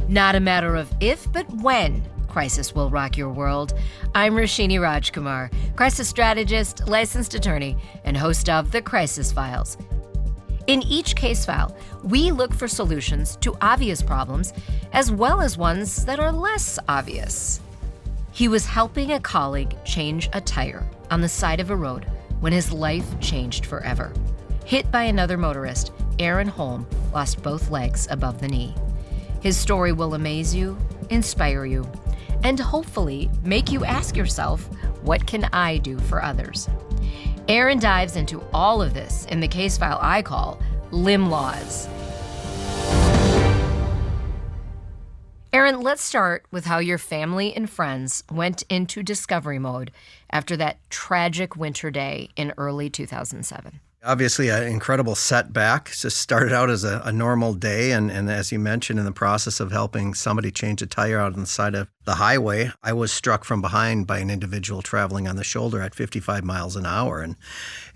Not a matter of if, but when crisis will rock your world. I'm Roshini Rajkumar, crisis strategist, licensed attorney, and host of The Crisis Files. In each case file, we look for solutions to obvious problems as well as ones that are less obvious. He was helping a colleague change a tire on the side of a road when his life changed forever. Hit by another motorist, Aaron Holm lost both legs above the knee. His story will amaze you, inspire you, and hopefully make you ask yourself, what can I do for others? Aaron dives into all of this in the case file I call Limb Laws. Aaron, let's start with how your family and friends went into discovery mode after that tragic winter day in early 2007. Obviously, an incredible setback. It just started out as a normal day, and as you mentioned, in the process of helping somebody change a tire out on the side of the highway, I was struck from behind by an individual traveling on the shoulder at 55 miles an hour. And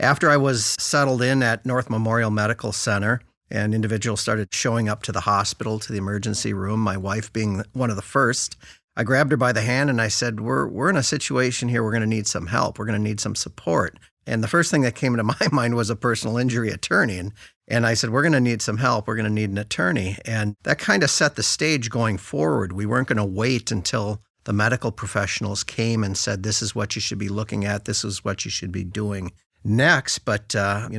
after I was settled in at North Memorial Medical Center, an individual started showing up to the hospital, to the emergency room, my wife being one of the first. I grabbed her by the hand and I said, we're in a situation here, we're going to need some help, we're going to need some support. And the first thing that came into my mind was a personal injury attorney. And I said, we're going to need some help. We're going to need an attorney. And that kind of set the stage going forward. We weren't going to wait until the medical professionals came and said, this is what you should be looking at. This is what you should be doing next. But,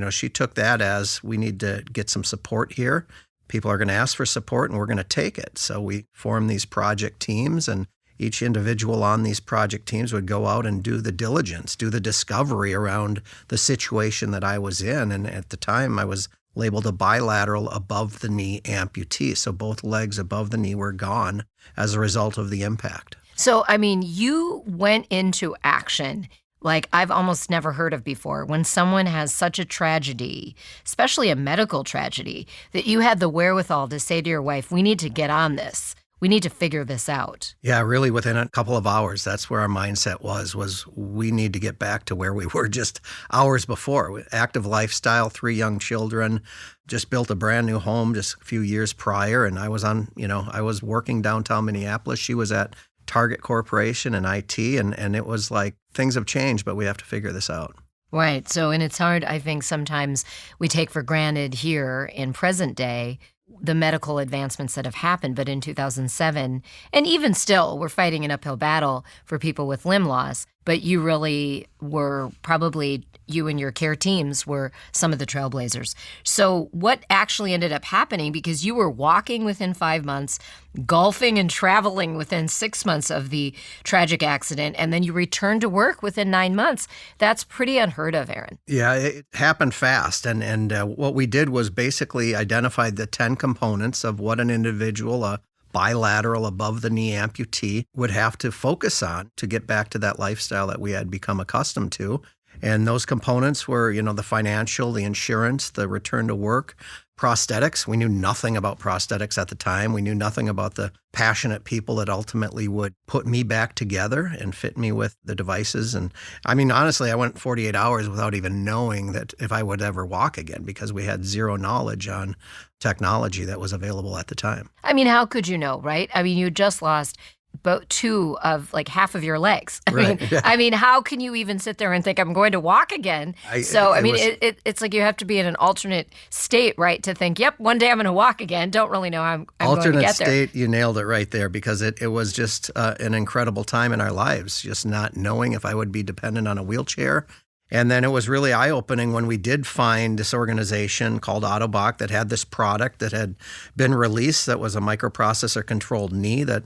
she took that as we need to get some support here. People are going to ask for support and we're going to take it. So we formed these project teams, and each individual on these project teams would go out and do the diligence, do the discovery around the situation that I was in. And at the time, I was labeled a bilateral above-the-knee amputee. So both legs above the knee were gone as a result of the impact. So, you went into action like I've almost never heard of before. When someone has such a tragedy, especially a medical tragedy, that you had the wherewithal to say to your wife, we need to get on this. We need to figure this out. Yeah, really within a couple of hours, that's where our mindset was we need to get back to where we were just hours before. Active lifestyle, 3 young children, just built a brand new home just a few years prior. And I was working downtown Minneapolis. She was at Target Corporation in IT. And it was like, things have changed, but we have to figure this out. Right. So, and it's hard, I think sometimes we take for granted here in present day the medical advancements that have happened. But in 2007, and even still, we're fighting an uphill battle for people with limb loss. But you really were probably, you and your care teams were some of the trailblazers. So what actually ended up happening, because you were walking within 5 months, golfing and traveling within 6 months of the tragic accident, and then you returned to work within 9 months. That's pretty unheard of, Aaron. Yeah, it happened fast. And what we did was basically identified the 10 components of what an individual, a bilateral above-the-knee amputee, would have to focus on to get back to that lifestyle that we had become accustomed to. And those components were, the financial, the insurance, the return to work, prosthetics. We knew nothing about prosthetics at the time. We knew nothing about the passionate people that ultimately would put me back together and fit me with the devices. And honestly, I went 48 hours without even knowing that if I would ever walk again, because we had zero knowledge on technology that was available at the time. How could you know, right? You just lost about 2 of half of your legs. How can you even sit there and think I'm going to walk again? It's like you have to be in an alternate state, right? To think, yep, one day I'm going to walk again. Don't really know how I'm going to get there. Alternate state, you nailed it right there, because it was just an incredible time in our lives, just not knowing if I would be dependent on a wheelchair. And then it was really eye-opening when we did find this organization called Autobach that had this product that had been released that was a microprocessor-controlled knee that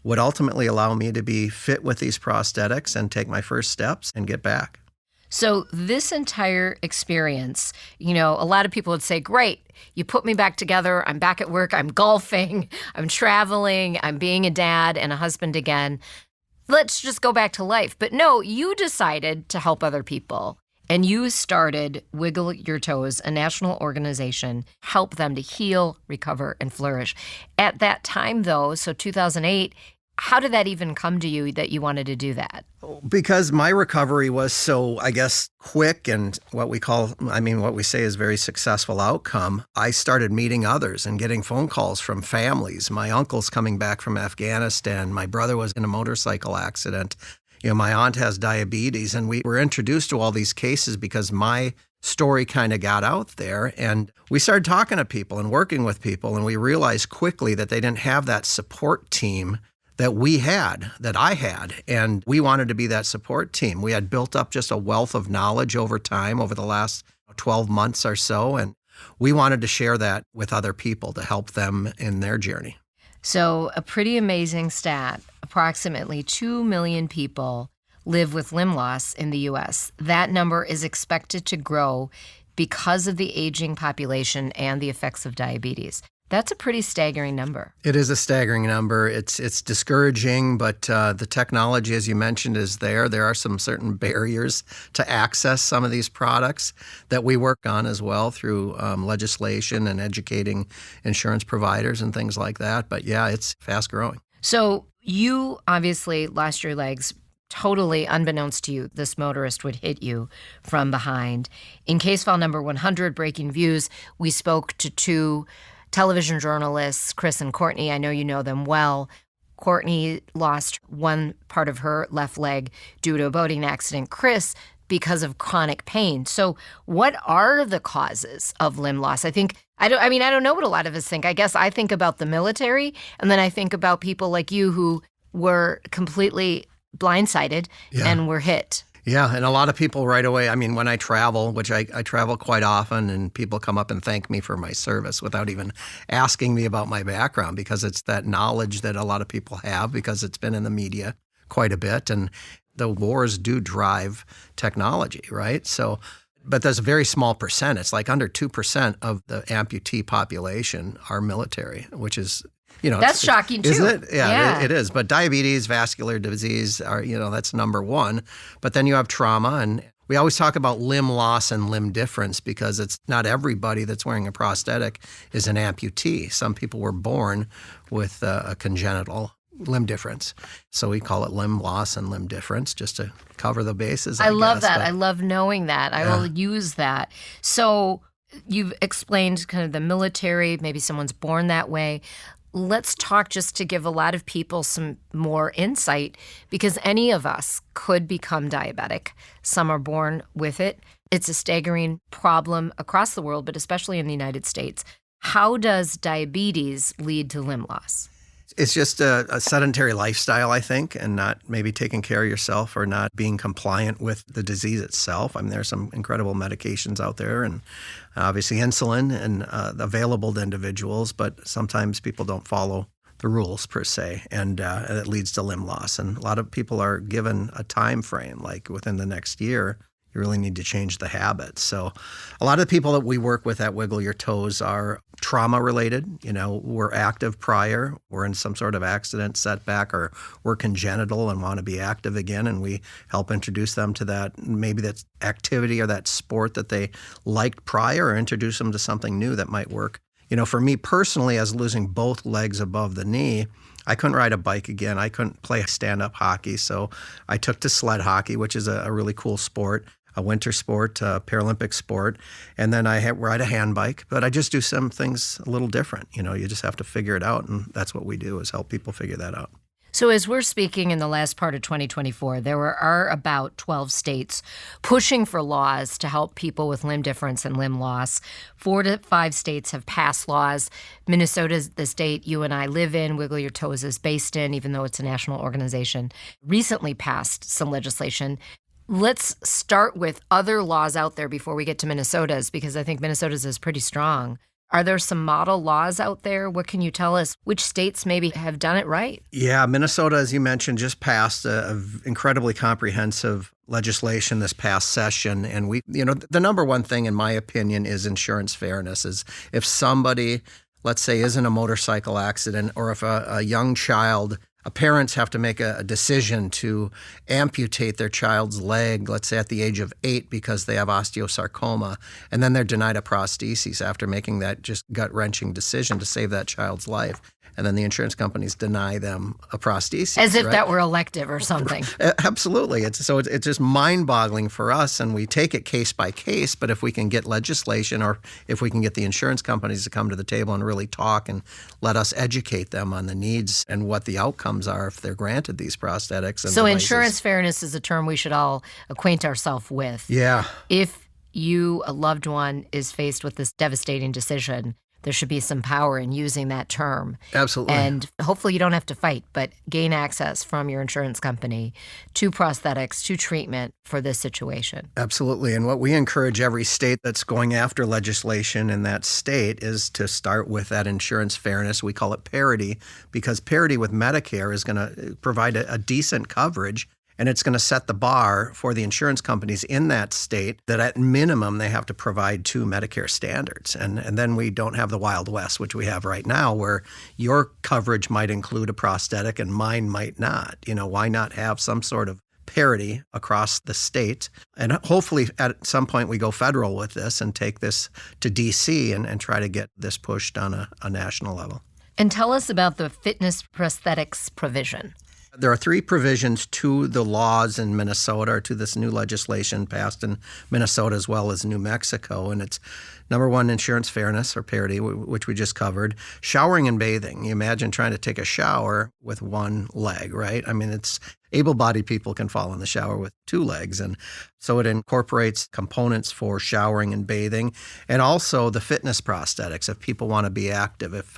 would ultimately allow me to be fit with these prosthetics and take my first steps and get back. So this entire experience, a lot of people would say, great, you put me back together, I'm back at work, I'm golfing, I'm traveling, I'm being a dad and a husband again. Let's just go back to life. But no, you decided to help other people. And you started Wiggle Your Toes, a national organization, help them to heal, recover, and flourish. At that time, though, so 2008, How did that even come to you that you wanted to do that? Because my recovery was so, I guess, quick and what we say is very successful outcome, I started meeting others and getting phone calls from families. My uncle's coming back from Afghanistan. My brother was in a motorcycle accident. My aunt has diabetes, and we were introduced to all these cases because my story kind of got out there, and we started talking to people and working with people, and we realized quickly that they didn't have that support team that I had, and we wanted to be that support team. We had built up just a wealth of knowledge over time, over the last 12 months or so, and we wanted to share that with other people to help them in their journey. So a pretty amazing stat, approximately 2 million people live with limb loss in the U.S. That number is expected to grow because of the aging population and the effects of diabetes. That's a pretty staggering number. It is a staggering number. It's discouraging, but the technology, as you mentioned, is there. There are some certain barriers to access some of these products that we work on as well through legislation and educating insurance providers and things like that. But yeah, it's fast growing. So you obviously lost your legs. Totally unbeknownst to you, this motorist would hit you from behind. In case file number 100, Breaking Views, we spoke to two television journalists, Chris and Courtney. I know you know them well. Courtney lost one part of her left leg due to a boating accident. Chris, because of chronic pain. So what are the causes of limb loss? I don't know what a lot of us think. I guess I think about the military, and then I think about people like you who were completely blindsided and were hit. Yeah, and a lot of people right away, when I travel, which I travel quite often, and people come up and thank me for my service without even asking me about my background, because it's that knowledge that a lot of people have because it's been in the media quite a bit, and the wars do drive technology, right? So, but there's a very small percent. It's like under 2% of the amputee population are military, which is that's shocking too. Isn't it? Yeah, it is. But diabetes, vascular disease are, that's number one. But then you have trauma, and we always talk about limb loss and limb difference because it's not everybody that's wearing a prosthetic is an amputee. Some people were born with a congenital limb difference. So we call it limb loss and limb difference just to cover the bases. I love that. I love knowing that. I will use that. So you've explained kind of the military, maybe someone's born that way. Let's talk just to give a lot of people some more insight, because any of us could become diabetic. Some are born with it. It's a staggering problem across the world, but especially in the United States. How does diabetes lead to limb loss? It's just a sedentary lifestyle, I think, and not maybe taking care of yourself or not being compliant with the disease itself. There's some incredible medications out there, and obviously insulin and available to individuals, but sometimes people don't follow the rules per se, and it leads to limb loss. And a lot of people are given a time frame, like within the next year, you really need to change the habits. So a lot of the people that we work with at Wiggle Your Toes are trauma related. We're active prior, we're in some sort of accident, setback, or we're congenital and want to be active again. And we help introduce them to that, maybe that activity or that sport that they liked prior, or introduce them to something new that might work. For me personally, as losing both legs above the knee, I couldn't ride a bike again. I couldn't play stand-up hockey. So I took to sled hockey, which is a really cool sport, a winter sport, a Paralympic sport. And then I ride a hand bike, but I just do some things a little different. You just have to figure it out. And that's what we do, is help people figure that out. So as we're speaking in the last part of 2024, there are about 12 states pushing for laws to help people with limb difference and limb loss. 4 to 5 states have passed laws. Minnesota's the state you and I live in, Wiggle Your Toes is based in, even though it's a national organization, recently passed some legislation. Let's start with other laws out there before we get to Minnesota's, because I think Minnesota's is pretty strong. Are there some model laws out there? What can you tell us? Which states maybe have done it right? Yeah, Minnesota, as you mentioned, just passed a incredibly comprehensive legislation this past session. And the number one thing, in my opinion, is insurance fairness. Is if somebody, let's say, is in a motorcycle accident, or if a young child, parents have to make a decision to amputate their child's leg, let's say at the age of 8, because they have osteosarcoma, and then they're denied a prosthesis after making that just gut-wrenching decision to save that child's life. and then the insurance companies deny them a prosthesis. As if right? that were elective or something. Absolutely. It's just mind-boggling for us, and we take it case by case, but if we can get legislation or if we can get the insurance companies to come to the table and really talk and let us educate them on the needs and what the outcomes are if they're granted these prosthetics and So devices. insurance fairness is a term we should all acquaint ourselves with. Yeah. If you, a loved one, is faced with this devastating decision, there should be some power in using that term. Absolutely. And hopefully you don't have to fight, but gain access from your insurance company to prosthetics, to treatment for this situation. Absolutely. And what we encourage every state that's going after legislation in that state is to start with that insurance fairness. We call it parity, because parity with Medicare is going to provide a decent coverage. And it's going to set the bar for the insurance companies in that state that at minimum they have to provide to Medicare standards. And then we don't have the Wild West, which we have right now, where your coverage might include a prosthetic and mine might not. Why not have some sort of parity across the state? And hopefully at some point we go federal with this and take this to D.C. and try to get this pushed on a national level. And tell us about the fitness prosthetics provision. There are 3 provisions to the laws in Minnesota, or to this new legislation passed in Minnesota as well as New Mexico. And it's number 1, insurance fairness or parity, which we just covered. Showering and bathing. You imagine trying to take a shower with one leg, right? I mean, it's able-bodied people can fall in the shower with 2 legs. And so it incorporates components for showering and bathing, and also the fitness prosthetics if people want to be active. If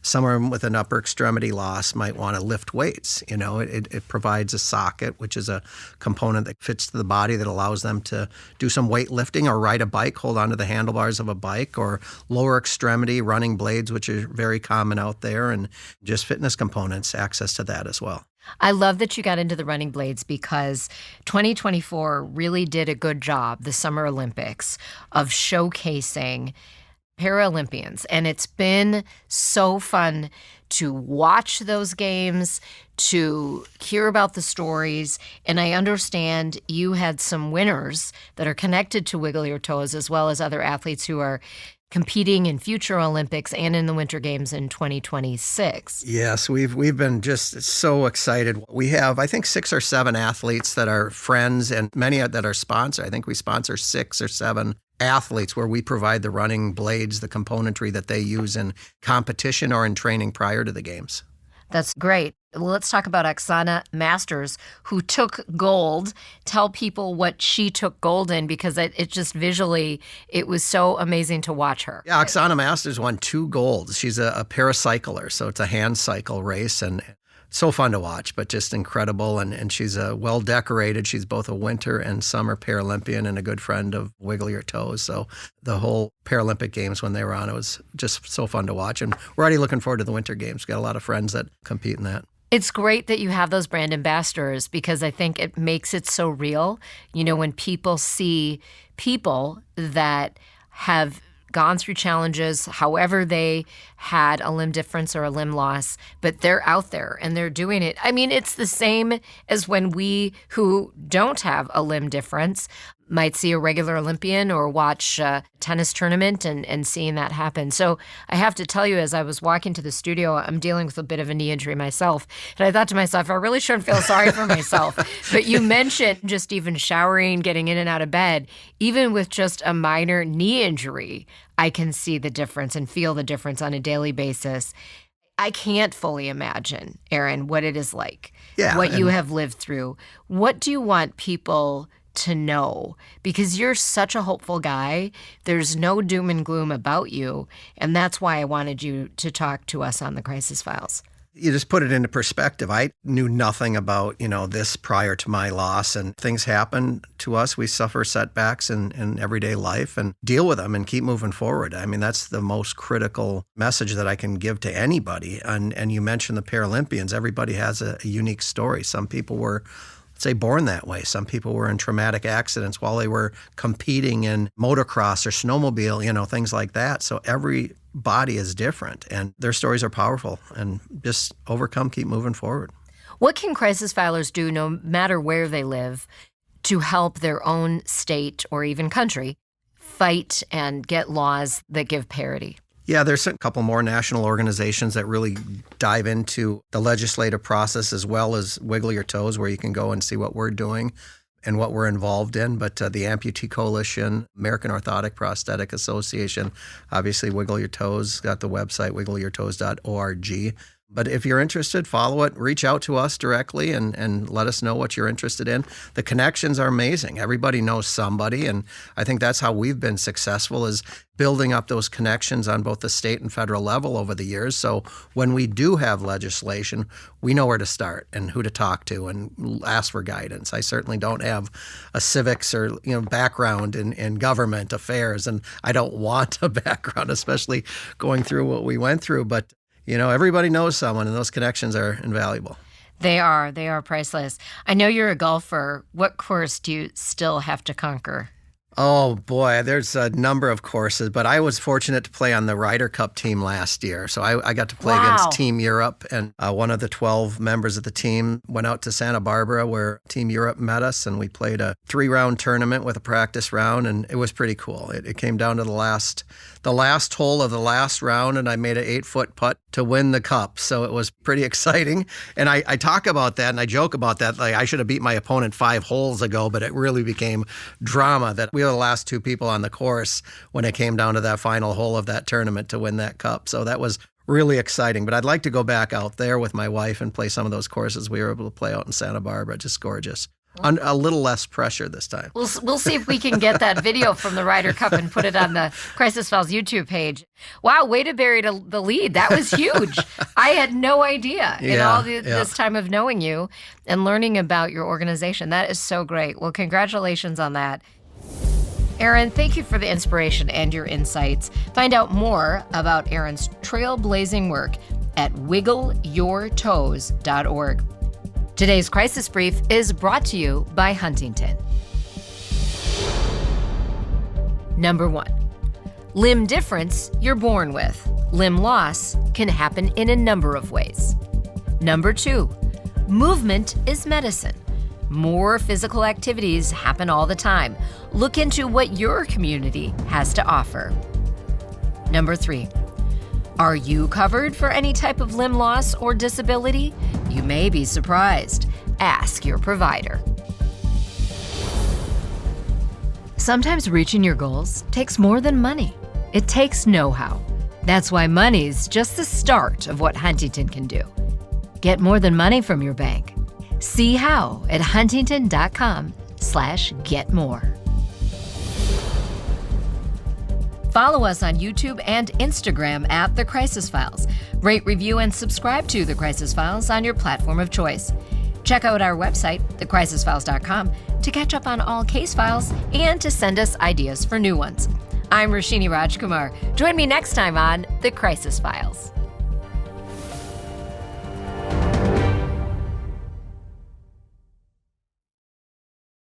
someone with an upper extremity loss might want to lift weights, it provides a socket, which is a component that fits to the body that allows them to do some weightlifting or ride a bike, hold onto the handlebars of a bike, or lower extremity running blades, which are very common out there, and just fitness components, access to that as well. I love that you got into the running blades because 2024 really did a good job, the Summer Olympics, of showcasing Paralympians. And it's been so fun to watch those games, to hear about the stories. And I understand you had some winners that are connected to Wiggle Your Toes, as well as other athletes who are competing in future Olympics and in the Winter Games in 2026. Yes, we've been just so excited. We have, I think, 6 or 7 athletes that are friends and many that are sponsored. I think we sponsor 6 or 7 athletes where we provide the running blades, the componentry that they use in competition or in training prior to the games. That's great. Let's talk about Oksana Masters, who took gold. Tell people what she took gold in, because it just visually, it was so amazing to watch her. Yeah, Oksana Masters won 2 golds. She's a paracycler, so it's a hand cycle race, and so fun to watch, but just incredible. And she's well decorated. She's both a winter and summer Paralympian and a good friend of Wiggle Your Toes. So the whole Paralympic Games when they were on, it was just so fun to watch. And we're already looking forward to the Winter Games. We've got a lot of friends that compete in that. It's great that you have those brand ambassadors, because I think it makes it so real. When people see people that have gone through challenges, however they had a limb difference or a limb loss, but they're out there and they're doing it. I mean, it's the same as when we who don't have a limb difference might see a regular Olympian or watch a tennis tournament and seeing that happen. So I have to tell you, as I was walking to the studio, I'm dealing with a bit of a knee injury myself. And I thought to myself, I really shouldn't feel sorry for myself. But you mentioned just even showering, getting in and out of bed, even with just a minor knee injury, I can see the difference and feel the difference on a daily basis. I can't fully imagine, Aaron, what it is like, what you have lived through. What do you want people to know? Because you're such a hopeful guy. There's no doom and gloom about you. And that's why I wanted you to talk to us on the Crisis Files. You just put it into perspective. I knew nothing about, this prior to my loss, and things happen to us. We suffer setbacks in everyday life and deal with them and keep moving forward. I mean, that's the most critical message that I can give to anybody. And you mentioned the Paralympians. Everybody has a unique story. Some people were, let's say, born that way. Some people were in traumatic accidents while they were competing in motocross or snowmobile, things like that. So every body is different, and their stories are powerful, and just overcome, keep moving forward. What can crisis filers do, no matter where they live, to help their own state or even country fight and get laws that give parity? Yeah, there's a couple more national organizations that really dive into the legislative process as well as Wiggle Your Toes, where you can go and see what we're doing and what we're involved in. But the Amputee Coalition, American Orthotic Prosthetic Association, obviously Wiggle Your Toes, got the website wiggleyourtoes.org. But if you're interested, follow it, reach out to us directly and let us know what you're interested in. The connections are amazing. Everybody knows somebody, and I think that's how we've been successful, is building up those connections on both the state and federal level over the years. So when we do have legislation, we know where to start and who to talk to and ask for guidance. I certainly don't have a civics or background in government affairs, and I don't want a background, especially going through what we went through. But everybody knows someone, and those connections are invaluable. They are priceless. I know you're a golfer. What course do you still have to conquer? Oh, boy, there's a number of courses, but I was fortunate to play on the Ryder Cup team last year. So I got to play against Team Europe, and one of the 12 members of the team went out to Santa Barbara where Team Europe met us, and we played a 3-round tournament with a practice round, and it was pretty cool. It came down to the last hole of the last round, and I made an 8-foot putt to win the cup. So it was pretty exciting. And I talk about that and I joke about that. Like, I should have beat my opponent 5 holes ago, but it really became drama that we were the last 2 people on the course when it came down to that final hole of that tournament to win that cup. So that was really exciting. But I'd like to go back out there with my wife and play some of those courses we were able to play out in Santa Barbara. Just gorgeous. A little less pressure this time. We'll see if we can get that video from the Ryder Cup and put it on the Crisis Files YouTube page. Wow, way to bury the lead. That was huge. I had no idea in all this time of knowing you and learning about your organization. That is so great. Well, congratulations on that. Aaron, thank you for the inspiration and your insights. Find out more about Aaron's trailblazing work at wiggleyourtoes.org. Today's Crisis Brief is brought to you by Huntington. Number 1, limb difference you're born with. Limb loss can happen in a number of ways. Number 2, movement is medicine. More physical activities happen all the time. Look into what your community has to offer. Number 3, are you covered for any type of limb loss or disability? You may be surprised. Ask your provider. Sometimes reaching your goals takes more than money. It takes know-how. That's why money's just the start of what Huntington can do. Get more than money from your bank. See how at huntington.com/getmore. Follow us on YouTube and Instagram at The Crisis Files. Rate, review, and subscribe to The Crisis Files on your platform of choice. Check out our website, thecrisisfiles.com, to catch up on all case files and to send us ideas for new ones. I'm Roshini Rajkumar. Join me next time on The Crisis Files.